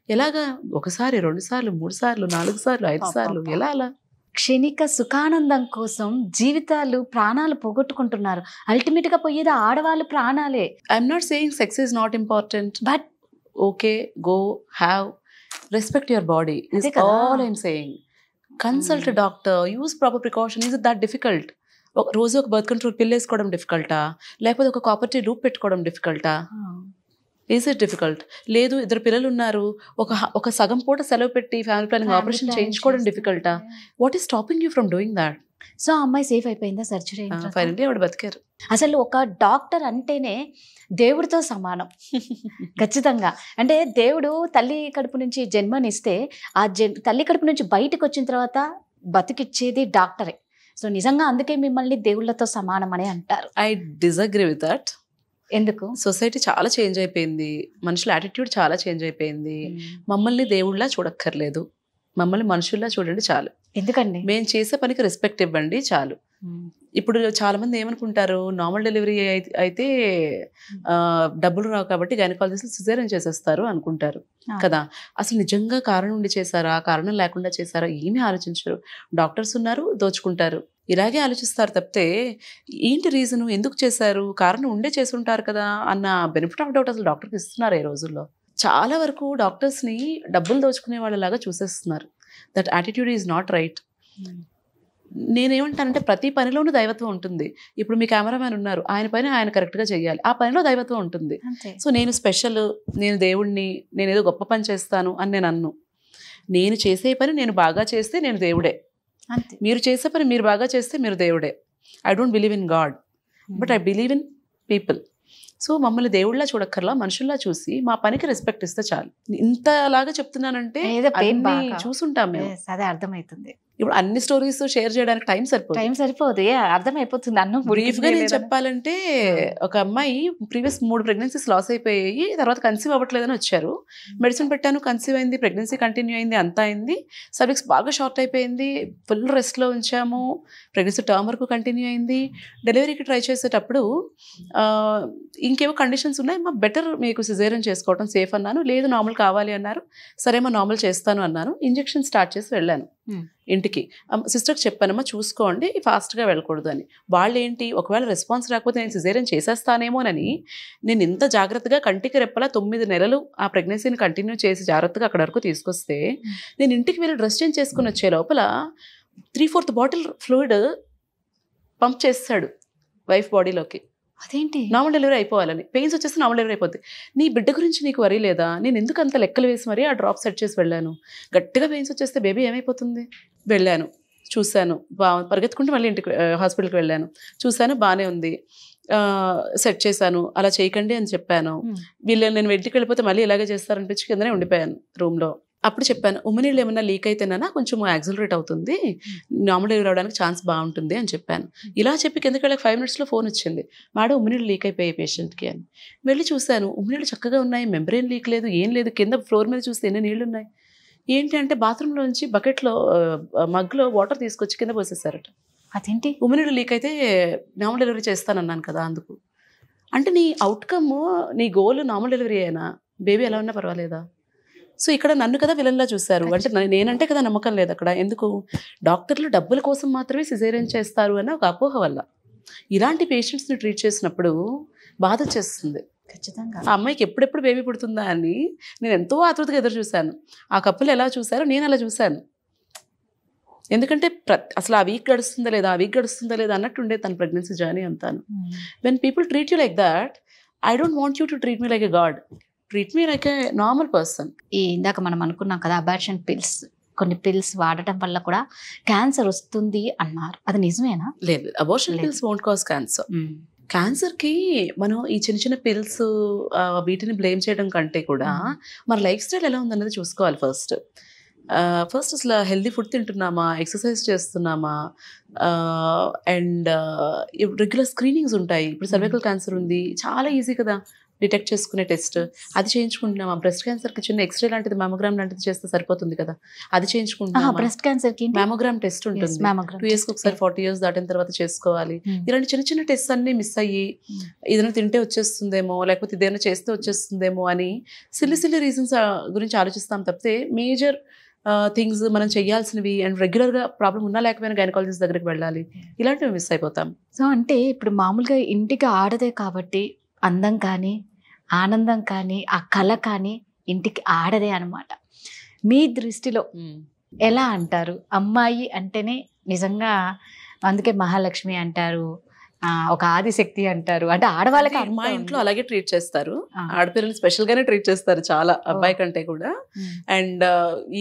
ఎలాగా 1 సారి 2 సార్లు 3 సార్లు 4 సార్లు 5 సార్లు ఎలా అలా? క్షణిక సుఖానందం కోసం జీవితాలు, ప్రాణాలు పోగొట్టుకుంటున్నారు. అల్టిమేట్ గా పోయేది ఆడవాళ్ళు ప్రాణాలే. I'm not saying sex is not important, but okay go have respect your body is all I'm saying. Consult doctor, use proper precaution. Is it that difficult? ఒక రోజు ఒక బర్త్ కంట్రోల్ పిల్ వేసుకోవడం డిఫికల్టా, లేకపోతే ఒక కాపర్టీ లూప్ పెట్టుకోవడం డిఫికల్టా? Is it difficult? లేదు 2 పిల్లలు ఉన్నారు, ఒక సగం పూట సెలవు పెట్టి ఫ్యామిలీ ప్లానింగ్ ఆపరేషన్ చేయించుకోవడం డిఫికల్టా? What is stopping you from doing that? So అమ్మాయి సేఫ్ అయిపోయిందా సర్జరీ? ఫైనల్లీ ఆవిడ బతికారు. అసలు ఒక డాక్టర్ అంటేనే దేవుడితో సమానం. ఖచ్చితంగా. అంటే దేవుడు తల్లి కడుపు నుంచి జన్మనిస్తే ఆ తల్లి కడుపు నుంచి బయటకు వచ్చిన తర్వాత బతికిచ్చేది డాక్టరే. సో నిజంగా అందుకే మిమ్మల్ని దేవుళ్ళతో సమానం అని అంటారు. I disagree with that. ఎందుకు? సొసైటీ చాలా చేంజ్ అయిపోయింది, మనుషుల యాటిట్యూడ్ చాలా చేంజ్ అయిపోయింది. మమ్మల్ని దేవుళ్ళ చూడక్కర్లేదు, మమ్మల్ని మనుషుల్లా చూడండి చాలు. ఎందుకండి? మేము చేసే పనికి రెస్పెక్ట్ ఇవ్వండి చాలు. ఇప్పుడు చాలా మంది ఏమనుకుంటారు, నార్మల్ డెలివరీ అయితే డబ్బులు రావు కాబట్టి గైనకాలజిస్ట్ సిజేరియన్ చేసేస్తారు అనుకుంటారు కదా. అసలు నిజంగా కారణం ఉండి చేశారా, కారణం లేకుండా చేశారా ఏమీ ఆలోచించరు. డాక్టర్స్ ఉన్నారు, దోచుకుంటారు, ఇలాగే ఆలోచిస్తారు తప్పితే ఏంటి రీజను, ఎందుకు చేశారు, కారణం ఉండే చేసుంటారు కదా అన్న బెనిఫిట్ ఆఫ్ డౌట్ అసలు డాక్టర్కి ఇస్తున్నారు ఈ రోజుల్లో. చాలా వరకు డాక్టర్స్ని డబ్బులు దోచుకునే వాళ్ళలాగా చూసేస్తున్నారు. That attitude is not right. నేనేమంటానంటే ప్రతి పనిలోనూ దైవత్వం ఉంటుంది. ఇప్పుడు మీ కెమెరామ్యాన్ ఉన్నారు, ఆయన పని ఆయన కరెక్ట్గా చేయాలి, ఆ పనిలో దైవత్వం ఉంటుంది. సో నేను స్పెషల్, నేను దేవుణ్ణి, నేను ఏదో గొప్ప పని చేస్తాను అని నేను అన్ను. నేను చేసే పని నేను బాగా చేస్తే నేను దేవుడే, మీరు చేసే పని మీరు బాగా చేస్తే మీరు దేవుడే. I don't believe in God, but I believe in people. So మమ్మల్ని దేవుళ్ళ చూడక్కర్లా, మనుషుల్లా చూసి మా పనికి రెస్పెక్ట్ ఇస్తే చాలు. ఇంతలాగా చెప్తున్నానంటే చూసుంటాం మేము, అదే అర్థమవుతుంది. ఇప్పుడు అన్ని స్టోరీస్ షేర్ చేయడానికి టైం సరిపోదు, అర్థమైపోతుంది. అన్నం బ్రీఫ్ గా నేను చెప్పాలంటే, ఒక అమ్మాయి ప్రీవియస్ 3 ప్రెగ్నెన్సీస్ లాస్ అయిపోయాయి, తర్వాత కన్సీవ్ అవ్వట్లేదని వచ్చారు. మెడిసిన్ పెట్టాను, కన్సీవ్ అయింది, ప్రెగ్నెన్సీ కంటిన్యూ అయింది, అంతా అయింది. సర్విక్స్ బాగా షార్ట్ అయిపోయింది, ఫుల్ రెస్ట్లో ఉంచాము, ప్రెగ్నెన్సీ టర్మ్ వరకు కంటిన్యూ అయింది. డెలివరీకి ట్రై చేసేటప్పుడు ఇంకేవో కండిషన్స్ ఉన్నాయి, మా బెటర్ మీకు సిజేరియన్ చేసుకోవడం సేఫ్ అన్నాను. లేదు నార్మల్ కావాలి అన్నారు. సరే మా నార్మల్ చేస్తాను అన్నాను. ఇంజెక్షన్ స్టార్ట్ చేసి వెళ్ళాను ఇంటికి. సిస్టర్కి చెప్పానమ్మా చూసుకోండి, ఫాస్ట్గా వెళ్ళకూడదు అని. వాళ్ళు ఏంటి, ఒకవేళ రెస్పాన్స్ రాకపోతే నేను సిజేరియన్ చేసేస్తానేమోనని నేను ఇంత జాగ్రత్తగా కంటికి రెప్పలా 9 నెలలు ఆ ప్రెగ్నెన్సీని కంటిన్యూ చేసి జాగ్రత్తగా అక్కడ వరకు తీసుకొస్తే, నేను ఇంటికి వెళ్ళి డ్రెస్ చేంజ్ చేసుకుని వచ్చే లోపల 3/4 బాటిల్ ఫ్లూయిడ్ పంప్ చేస్తాడు వైఫ్ బాడీలోకి. అదేంటి, నార్మల్ డెలివరీ అయిపోవాలని. పెయిన్స్ వచ్చేస్తే నార్మల్ డెలివరీ అయిపోద్ది. నీ బిడ్డ గురించి నీకు వరీ లేదా, నేను ఎందుకు అంత లెక్కలు వేసి మరీ ఆ డ్రాప్ సెట్ చేసి వెళ్ళాను. గట్టిగా పెయిన్స్ వచ్చేస్తే బేబీ ఏమైపోతుంది. వెళ్ళాను, చూశాను, పరిగెత్తుకుంటూ మళ్ళీ ఇంటికి హాస్పిటల్కి వెళ్ళాను, చూశాను బాగానే ఉంది, సెట్ చేశాను. అలా చేయకండి అని చెప్పాను. వీళ్ళు నేను ఇంటికి వెళ్ళిపోతే మళ్ళీ ఇలాగే చేస్తారనిపించి కిందనే ఉండిపోయాను రూమ్లో. అప్పుడు చెప్పాను, ఉమ్మనీళ్ళు ఏమన్నా లీక్ అయితేనా కొంచెం యాక్సిలరేట్ అవుతుంది, నార్మల్ డెలివరీ అవడానికి ఛాన్స్ బాగుంటుంది అని చెప్పాను. ఇలా చెప్పి కిందకి వెళ్ళక 5 minutesలో ఫోన్ వచ్చింది, మేడం ఉమ్మనీళ్ళు లీక్ అయిపోయాయి పేషెంట్కి అని. వెళ్ళి చూశాను, ఉమ్మనీళ్ళు చక్కగా ఉన్నాయి, మెంబ్రెయిన్ లీక్ లేదు, ఏం లేదు. కింద ఫ్లోర్ మీద చూస్తే ఎన్ని నీళ్ళు ఉన్నాయి. ఏంటి అంటే బాత్రూంలోంచి బకెట్లో మగ్లో వాటర్ తీసుకొచ్చి కింద పోసేసారట. అదేంటి, ఉమ్మనీళ్ళు లీక్ అయితే నార్మల్ డెలివరీ చేస్తానన్నాను కదా అందుకు. అంటే నీ అవుట్కమ్, నీ గోల్ నార్మల్ డెలివరీ అయినా బేబీ ఎలా ఉన్నా పర్వాలేదా? సో ఇక్కడ నన్ను కదా విలన్లా చూశారు. అంటే నేనంటే కదా నమ్మకం లేదు అక్కడ. ఎందుకు, డాక్టర్లు డబ్బుల కోసం మాత్రమే సిజేరియన్ చేస్తారు అన్న ఒక అపోహ వల్ల ఇలాంటి పేషెంట్స్ని ట్రీట్ చేసినప్పుడు బాధ వచ్చేస్తుంది. ఖచ్చితంగా ఆ అమ్మాయికి ఎప్పుడెప్పుడు బేబీ పుడుతుందా అని నేను ఎంతో ఆతృతగా ఎదురు చూశాను. ఆ కప్పులు ఎలా చూశారో నేను అలా చూశాను. ఎందుకంటే అసలు ఆ వీక్ గడుస్తుందా లేదా అన్నట్టు ఉండే తన ప్రెగ్నెన్సీ జర్నీ అంతాను. When people treat you like that, I don't want you to treat me like a God, treat me like a normal person. ఇందాక మనం అనుకున్నాం కదా, అబార్షన్ పిల్స్, కొన్ని పిల్స్ వాడటం వల్ల కూడా క్యాన్సర్ వస్తుంది అన్నారు, అది నిజమేనా? లేదు, abortion pills won't cause cancer. క్యాన్సర్కి మనం ఈ చిన్న చిన్న పిల్స్ వీటిని బ్లేమ్ చేయడం కంటే కూడా మన లైఫ్ స్టైల్ ఎలా ఉందన్నది చూసుకోవాలి. ఫస్ట్ అసలు హెల్దీ ఫుడ్ తింటున్నామా, ఎక్సర్సైజ్ చేస్తున్నామా, అండ్ రెగ్యులర్ స్క్రీనింగ్స్ ఉంటాయి. ఇప్పుడు సర్వైకల్ క్యాన్సర్ ఉంది, చాలా ఈజీ కదా డిటెక్ట్ చేసుకునే టెస్ట్, అది చేయించుకుంటున్నామా? బ్రెస్ట్ క్యాన్సర్కి చిన్న ఎక్స్రే లాంటిది, మ్యామోగ్రామ్ లాంటిది చేస్తే సరిపోతుంది కదా, అది చేయించుకుంటున్నామా? బ్రెస్ట్ క్యాన్సర్కి మ్యామోగ్రామ్ టెస్ట్ ఉంటుంది, 2 yearsకి ఒకసారి, 40 years దాటిన తర్వాత చేసుకోవాలి. ఇలాంటి చిన్న చిన్న టెస్ట్ అన్నీ మిస్ అయ్యి ఏదైనా తింటే వచ్చేస్తుందేమో, లేకపోతే ఇదేమైనా చేస్తే వచ్చేస్తుందేమో అని సిల్లి రీజన్స్ గురించి ఆలోచిస్తాం తప్పితే మేజర్ థింగ్స్ మనం చేయాల్సినవి అండ్ రెగ్యులర్గా ప్రాబ్లం ఉన్నా లేకపోయినా గైనకాలజిస్ట్ దగ్గరికి వెళ్ళాలి, ఇలాంటివి మిస్ అయిపోతాం. సో అంటే ఇప్పుడు మామూలుగా ఇంటికి ఆడదే కాబట్టి అందం కానీ, ఆనందం కానీ, ఆ కళ కానీ ఇంటికి ఆడదే అనమాట. మీ దృష్టిలో ఎలా అంటారు? అమ్మాయి అంటేనే నిజంగా, అందుకే మహాలక్ష్మి అంటారు, ఒక ఆదిశక్తి అంటారు. అంటే ఆడవాళ్ళకి మా ఇంట్లో అలాగే ట్రీట్ చేస్తారు, ఆడపిల్లల్ని స్పెషల్ గానే ట్రీట్ చేస్తారు చాలా, అబ్బాయి కంటే కూడా. అండ్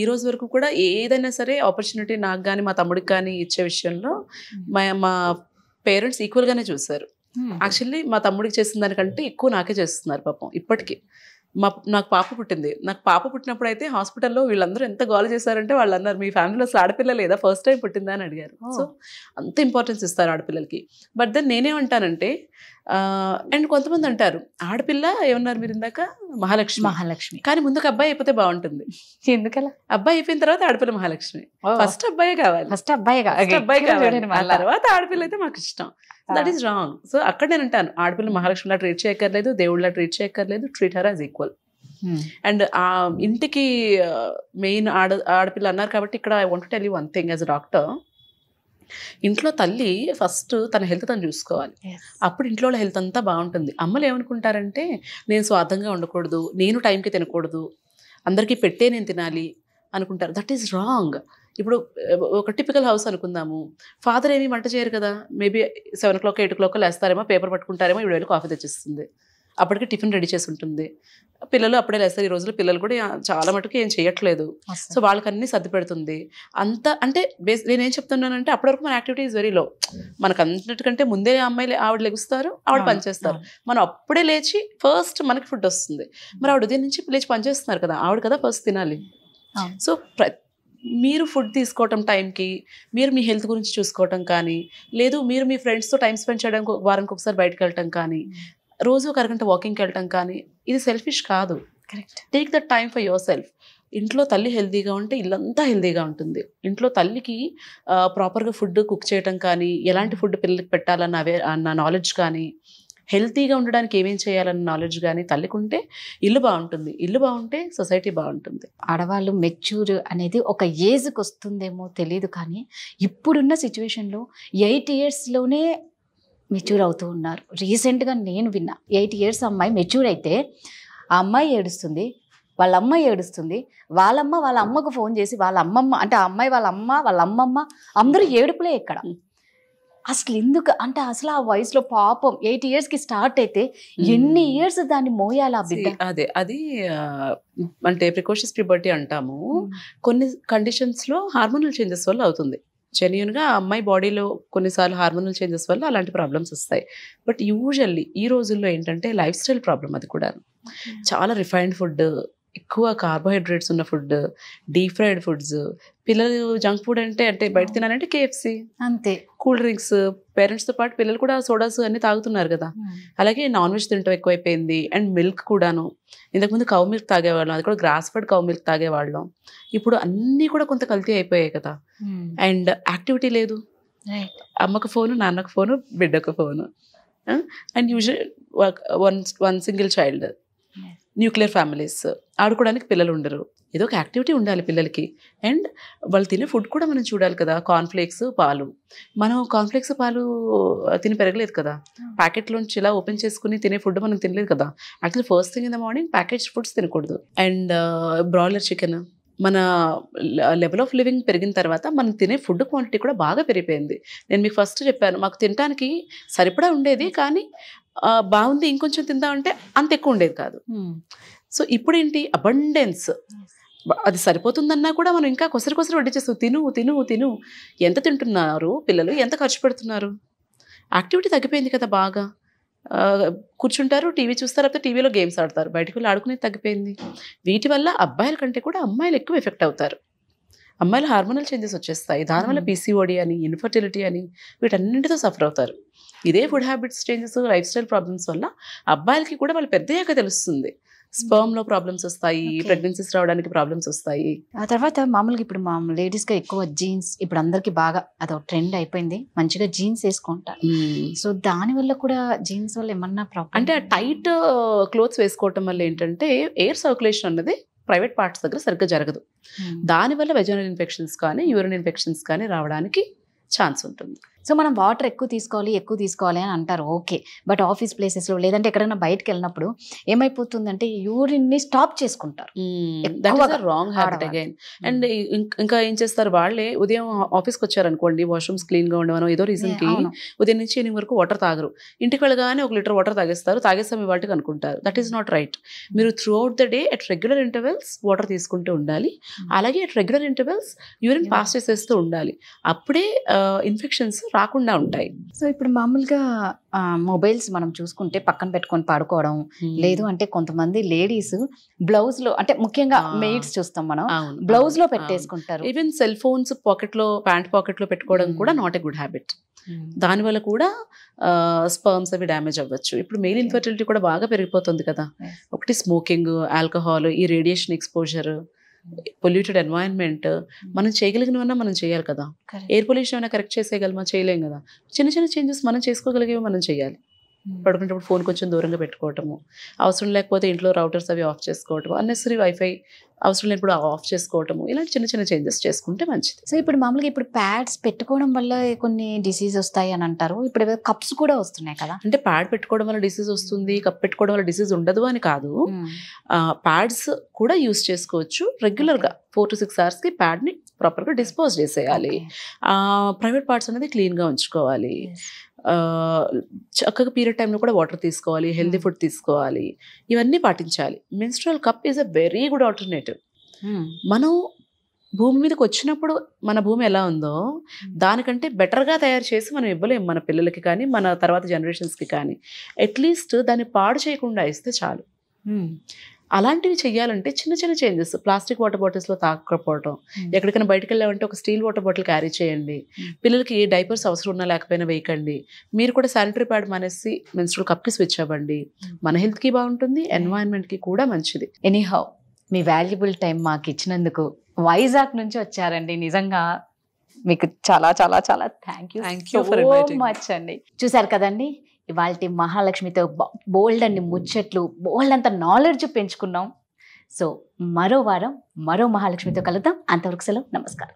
ఈ రోజు వరకు కూడా ఏదైనా సరే ఆపర్చునిటీ నాకు కానీ మా తమ్ముడికి కానీ ఇచ్చే విషయంలో మా పేరెంట్స్ ఈక్వల్ గానే చూసారు. యాక్చువల్లీ మా తమ్ముడికి చేసిన దానికంటే ఎక్కువ నాకే చేస్తున్నారు పాపం ఇప్పటికీ. నాకు పాప పుట్టింది. నాకు పాప పుట్టినప్పుడు అయితే హాస్పిటల్లో వీళ్ళందరూ ఎంత గోల చేశారంటే వాళ్ళు అన్నారు, మీ ఫ్యామిలీలో అసలు ఆడపిల్ల లేదా, ఫస్ట్ టైం పుట్టిందా అని అడిగారు. సో అంత ఇంపార్టెన్స్ ఇస్తారు ఆడపిల్లలకి. బట్ దెన్ నేనేమంటానంటే అండ్ కొంతమంది అంటారు ఆడపిల్ల ఏమన్నారు మీరు ఇందాక, మహాలక్ష్మి. కానీ ముందుకు అబ్బాయి అయిపోతే బాగుంటుంది. ఎందుకలా? అబ్బాయి అయిపోయిన తర్వాత ఆడపిల్ల మహాలక్ష్మి. ఫస్ట్ అబ్బాయే కావాలి, ఫస్ట్ అబ్బాయి కావాలి, ఆ తర్వాత ఆడపిల్ల అయితే మాకు ఇష్టం. That is wrong. సో అక్కడ నేను అంటాను, ఆడపిల్ల మహాలక్ష్మిలా ట్రీట్ చేయక్కర్లేదు, దేవుళ్ళ ట్రీట్ చేయక్కర్లేదు, treat her as equal. And ఆ ఇంటికి మెయిన్ ఆడపిల్ల అన్నారు కాబట్టి ఇక్కడ I want to tell you one thing as a doctor. ఇంట్లో తల్లి ఫస్ట్ తన హెల్త్ తను చూసుకోవాలి. అప్పుడు ఇంట్లో హెల్త్ అంతా బాగుంటుంది. అమ్మలు ఏమనుకుంటారంటే నేను స్వార్థంగా ఉండకూడదు, నేను టైంకి తినకూడదు, అందరికీ పెట్టే నేను తినాలి అనుకుంటారు. That is wrong. ఇప్పుడు ఒక టిపికల్ హౌస్ అనుకుందాము, ఫాదర్ ఏమీ వంట చేయరు కదా, మేబీ 7 o'clock 8 o'clock లేస్తారేమో, పేపర్ పట్టుకుంటారేమో, 7 వేలు కాఫీ తెచ్చిస్తుంది, అప్పటికి టిఫిన్ రెడీ చేసి ఉంటుంది. పిల్లలు అప్పుడే లేస్తారు. ఈ రోజుల్లో పిల్లలు కూడా చాలా మటుకు ఏం చేయట్లేదు. సో వాళ్ళకి అన్ని సర్ది పెడుతుంది. అంత అంటే నేనేం చెప్తున్నానంటే అప్పటివరకు మన యాక్టివిటీ ఈజ్ వెరీ లో. మనకు అన్నిటికంటే ముందే అమ్మాయిలు ఆవిడ లెగుస్తారు, ఆవిడ పనిచేస్తారు. మనం అప్పుడే లేచి ఫస్ట్ మనకి ఫుడ్ వస్తుంది. మరి ఆవిడ ఉదయం నుంచి లేచి పనిచేస్తున్నారు కదా, ఆవిడ కదా ఫస్ట్ తినాలి. సో మీరు ఫుడ్ తీసుకోవటం టైంకి, మీరు మీ హెల్త్ గురించి చూసుకోవటం కానీ, లేదు మీరు మీ ఫ్రెండ్స్తో టైం స్పెండ్ చేయడానికి వారానికి ఒకసారి బయటకు వెళ్ళటం కానీ, రోజు ఒక అరగంట వాకింగ్కి వెళ్ళటం కానీ, ఇది సెల్ఫిష్ కాదు. Correct. Take that time for your self. ఇంట్లో తల్లి హెల్తీగా ఉంటే ఇల్లంతా హెల్తీగా ఉంటుంది. ఇంట్లో తల్లికి ప్రాపర్గా ఫుడ్ కుక్ చేయటం కానీ, ఎలాంటి ఫుడ్ పిల్లలకి పెట్టాలన్న నాలెడ్జ్ కానీ, హెల్తీగా ఉండడానికి ఏమేం చేయాలన్న నాలెడ్జ్ కానీ తల్లికి ఉంటే ఇల్లు బాగుంటుంది. ఇల్లు బాగుంటే సొసైటీ బాగుంటుంది. ఆడవాళ్ళు మెచ్యూర్ అనేది ఒక ఏజ్కి వస్తుందేమో తెలియదు, కానీ ఇప్పుడున్న సిచ్యువేషన్లో 8 yearsలోనే మెచ్యూర్ అవుతూ ఉన్నారు. రీసెంట్గా నేను విన్నా, 8 years అమ్మాయి మెచ్యూర్ అయితే ఆ అమ్మాయి ఏడుస్తుంది, వాళ్ళ అమ్మ ఏడుస్తుంది, వాళ్ళ అమ్మకు ఫోన్ చేసి వాళ్ళ అమ్మమ్మ అంటే ఆ అమ్మాయి వాళ్ళ అమ్మ వాళ్ళ అమ్మమ్మ అందరూ ఏడుపులే. ఇక్కడ అసలు ఎందుకు అంటే అసలు ఆ వయసులో పాపం 8 yearsకి స్టార్ట్ అయితే ఎన్ని ఇయర్స్ దాన్ని మోయాలి ఆ బిడ్డ. అది అంటే ప్రికాషన్స్ ప్యూబర్టీ అంటాము. కొన్ని కండిషన్స్లో హార్మోనల్ చేంజెస్ వల్ల అవుతుంది. జెన్యూన్గా ఆ అమ్మాయి బాడీలో కొన్నిసార్లు హార్మోనల్ చేంజెస్ వల్ల అలాంటి ప్రాబ్లమ్స్ వస్తాయి. బట్ యూజువల్లీ ఈ రోజుల్లో ఏంటంటే లైఫ్ స్టైల్ ప్రాబ్లం. అది కూడా చాలా రిఫైన్డ్ ఫుడ్, ఎక్కువ కార్బోహైడ్రేట్స్ ఉన్న ఫుడ్, డీప్ ఫ్రైడ్ ఫుడ్స్, పిల్లలు జంక్ ఫుడ్ అంటే బయట తినాలంటే KFC అంతే, కూల్ డ్రింక్స్, పేరెంట్స్తో పాటు పిల్లలు కూడా సోడాస్ అన్ని తాగుతున్నారు కదా. అలాగే నాన్ వెజ్ తింటాం ఎక్కువైపోయింది. అండ్ మిల్క్ కూడాను, ఇంతకుముందు కౌ మిల్క్ తాగేవాళ్ళం, అది కూడా గ్రాస్ ఫెడ్ కౌ మిల్క్ తాగేవాళ్ళం. ఇప్పుడు అన్నీ కూడా కొంత కల్తీ అయిపోయాయి కదా. అండ్ యాక్టివిటీ లేదు. అమ్మకు ఫోను, నాన్నకు ఫోను, బిడ్డకు phone. And usual one single child, nuclear families, ఆడుకోవడానికి పిల్లలు ఉండరు. ఏదో ఒక యాక్టివిటీ ఉండాలి పిల్లలకి. అండ్ వాళ్ళు తినే ఫుడ్ కూడా మనం చూడాలి కదా. కార్న్ఫ్లేక్స్, పాలు, మనం కార్న్ఫ్లేక్స్ పాలు తిని పెరగలేదు కదా. ప్యాకెట్లోంచి ఇలా ఓపెన్ చేసుకుని తినే ఫుడ్ మనం తినలేదు కదా. Actually first thing in the morning package foods తినకూడదు. అండ్ బ్రాయిలర్ చికెన్, మన లెవెల్ ఆఫ్ లివింగ్ పెరిగిన తర్వాత మనం తినే ఫుడ్ క్వాంటిటీ కూడా బాగా పెరిగిపోయింది. నేను మీకు ఫస్ట్ చెప్పాను, మాకు తినడానికి సరిపడా ఉండేది, కానీ బాగుంది ఇంకొంచెం తిందామంటే అంత ఎక్కువ ఉండేది కాదు. సో ఇప్పుడు ఏంటి, అబండెన్స్. అది సరిపోతుందన్నా కూడా మనం ఇంకా కొసరి వడ్డించేస్తాం. తిను తిను తిను. ఎంత తింటున్నారు పిల్లలు, ఎంత ఖర్చు పెడుతున్నారు. యాక్టివిటీ తగ్గిపోయింది కదా బాగా. కూర్చుంటారు, టీవీ చూస్తారు, లేకపోతే టీవీలో గేమ్స్ ఆడతారు, బయటకు వెళ్ళి ఆడుకునేది తగ్గిపోయింది. వీటి వల్ల అబ్బాయిల కంటే కూడా అమ్మాయిలు ఎక్కువ ఎఫెక్ట్ అవుతారు. అమ్మాయిలు హార్మోనల్ చేంజెస్ వచ్చేస్తాయి. దానివల్ల PCOD అని, ఇన్ఫర్టిలిటీ అని, వీటన్నింటితో సఫర్ అవుతారు. ఇదే food habits changes, life style problems వల్ల అబ్బాయిలకి కూడా వాళ్ళు పెద్దయ్యాక తెలుస్తుంది. స్పర్మ్లో ప్రాబ్లమ్స్ వస్తాయి, ప్రెగ్నెన్సీస్ రావడానికి ప్రాబ్లమ్స్ వస్తాయి. ఆ తర్వాత మామూలుగా ఇప్పుడు మా లేడీస్గా ఎక్కువ జీన్స్, ఇప్పుడు అందరికి బాగా అదొక ట్రెండ్ అయిపోయింది, మంచిగా జీన్స్ వేసుకుంటారు. సో దానివల్ల కూడా జీన్స్ వల్ల ఏమన్నా ప్రాబ్లం అంటే ఆ టైట్ క్లోత్స్ వేసుకోవటం వల్ల ఏంటంటే ఎయిర్ సర్క్యులేషన్ అన్నది ప్రైవేట్ పార్ట్స్ దగ్గర సరిగ్గా జరగదు. దానివల్ల వెజనల్ ఇన్ఫెక్షన్స్ కానీ, యూరిన్ ఇన్ఫెక్షన్స్ కానీ రావడానికి ఛాన్స్ ఉంటుంది. సో మనం వాటర్ ఎక్కువ తీసుకోవాలి అని అంటారు, ఓకే. బట్ ఆఫీస్ ప్లేసెస్లో లేదంటే ఎక్కడైనా బయటకు వెళ్ళినప్పుడు ఏమైపోతుందంటే యూరిన్ని స్టాప్ చేసుకుంటారు. Wrong habit again. అండ్ ఇంకా ఏం చేస్తారు, వాళ్ళే ఉదయం ఆఫీస్కి వచ్చారనుకోండి, వాష్రూమ్స్ క్లీన్గా ఉండవనో ఏదో రీజన్కి ఉదయం నుంచి ఈవినింగ్ వరకు వాటర్ తాగరు. ఇంటికి వెళ్ళగానే 1 లీటర్ వాటర్ తాగేస్తారు, తాగేస్తాం ఇవాటికి అనుకుంటారు. That is not right. మీరు throughout the day at regular intervals water తీసుకుంటూ ఉండాలి. అలాగే at regular intervals urine pass చేసేస్తూ ఉండాలి. అప్పుడే ఇన్ఫెక్షన్స్ రాకుండా ఉంటాయి. సో ఇప్పుడు మామూలుగా మొబైల్స్ మనం చూసుకుంటే పక్కన పెట్టుకొని పడుకోవడం, లేదు అంటే కొంతమంది లేడీస్ బ్లౌజ్ లో, అంటే ముఖ్యంగా మెయిడ్స్ చూస్తాం మనం, బ్లౌజ్ లో పెట్టేసుకుంటారు. ఈవెన్ సెల్ ఫోన్స్ పాకెట్ లో, ప్యాంట్ పాకెట్ లో పెట్టుకోవడం కూడా నాట్ ఎ గుడ్ హ్యాబిట్. దానివల్ల కూడా స్పర్మ్స్ అవి డ్యామేజ్ అవ్వచ్చు. ఇప్పుడు మెయిల్ ఇన్ఫర్టిలిటీ కూడా బాగా పెరిగిపోతుంది కదా. ఒకటి స్మోకింగ్, ఆల్కహాల్, ఈ రేడియేషన్ ఎక్స్పోజర్, పొల్యూటెడ్ ఎన్వైరన్మెంట్. మనం చేయగలిగినవన్నా మనం చేయాలి కదా. ఎయిర్ పొల్యూషన్ అయినా కరెక్ట్ చేసేయగలమా? చేయలేం కదా. చిన్న చిన్న చేంజెస్ మనం చేసుకోగలిగేవి మనం చేయాలి. పడుకునేటప్పుడు ఫోన్ కొంచెం దూరంగా పెట్టుకోవటము, అవసరం లేకపోతే ఇంట్లో రౌటర్స్ అవి ఆఫ్ చేసుకోవటము, అన్నెసరీ వైఫై అవసరం లేనప్పుడు ఆఫ్ చేసుకోవటము, ఇలాంటి చిన్న చిన్న చేంజెస్ చేసుకుంటే మంచిది. సో ఇప్పుడు మామూలుగా ఇప్పుడు ప్యాడ్స్ పెట్టుకోవడం వల్ల కొన్ని డిసీజ్ వస్తాయి అని అంటారు. ఇప్పుడు కప్స్ కూడా వస్తున్నాయి కదా. అంటే ప్యాడ్ పెట్టుకోవడం వల్ల డిసీజ్ వస్తుంది, కప్ పెట్టుకోవడం వల్ల డిసీజ్ ఉండదు అని కాదు. ప్యాడ్స్ కూడా యూస్ చేసుకోవచ్చు. రెగ్యులర్గా 4 to 6 hours ప్యాడ్ని ప్రాపర్గా డిస్పోజ్ చేసేయాలి. ప్రైవేట్ పార్ట్స్ అనేది క్లీన్గా ఉంచుకోవాలి. చక్కగా పీరియడ్ టైంలో కూడా వాటర్ తీసుకోవాలి, హెల్దీ ఫుడ్ తీసుకోవాలి, ఇవన్నీ పాటించాలి. Menstrual cup is a very good alternative. మనం భూమి మీదకి వచ్చినప్పుడు మన భూమి ఎలా ఉందో దానికంటే బెటర్గా తయారు చేసి మనం ఇవ్వలేము మన పిల్లలకి కానీ మన తర్వాత జనరేషన్స్కి కానీ. అట్లీస్ట్ దాన్ని పాడు చేయకుండా ఇస్తే చాలు. అలాంటివి చెయ్యాలంటే చిన్న చిన్న చేంజెస్. ప్లాస్టిక్ వాటర్ బాటిల్స్లో తాగకపోవడం, ఎక్కడికైనా బయటకు వెళ్ళామంటే ఒక స్టీల్ వాటర్ బాటిల్ క్యారీ చేయండి. పిల్లలకి ఏ డైపర్స్ అవసరం ఉన్నా లేకపోయినా వేయకండి. మీరు కూడా శానిటరీ ప్యాడ్ మానేసి మెన్స్ట్రువల్ కప్కి స్విచ్ అవ్వండి. మన హెల్త్కి బాగుంటుంది, ఎన్వైరన్మెంట్కి కూడా మంచిది. ఎనీహౌ మీ వాల్యుబుల్ టైం మాకు ఇచ్చినందుకు, వైజాగ్ నుంచి వచ్చారండి, నిజంగా మీకు చాలా చాలా చాలా thank you for inviting me. Much అండి. చూసారు కదండి, ఇవాళ మహాలక్ష్మితో బోల్డ్ అన్ని ముచ్చట్లు, బోల్డ్ అంత నాలెడ్జ్ పెంచుకున్నాం. సో మరో వారం మరో మహాలక్ష్మితో కలుద్దాం. అంతవరకు సెలవు, నమస్కారం.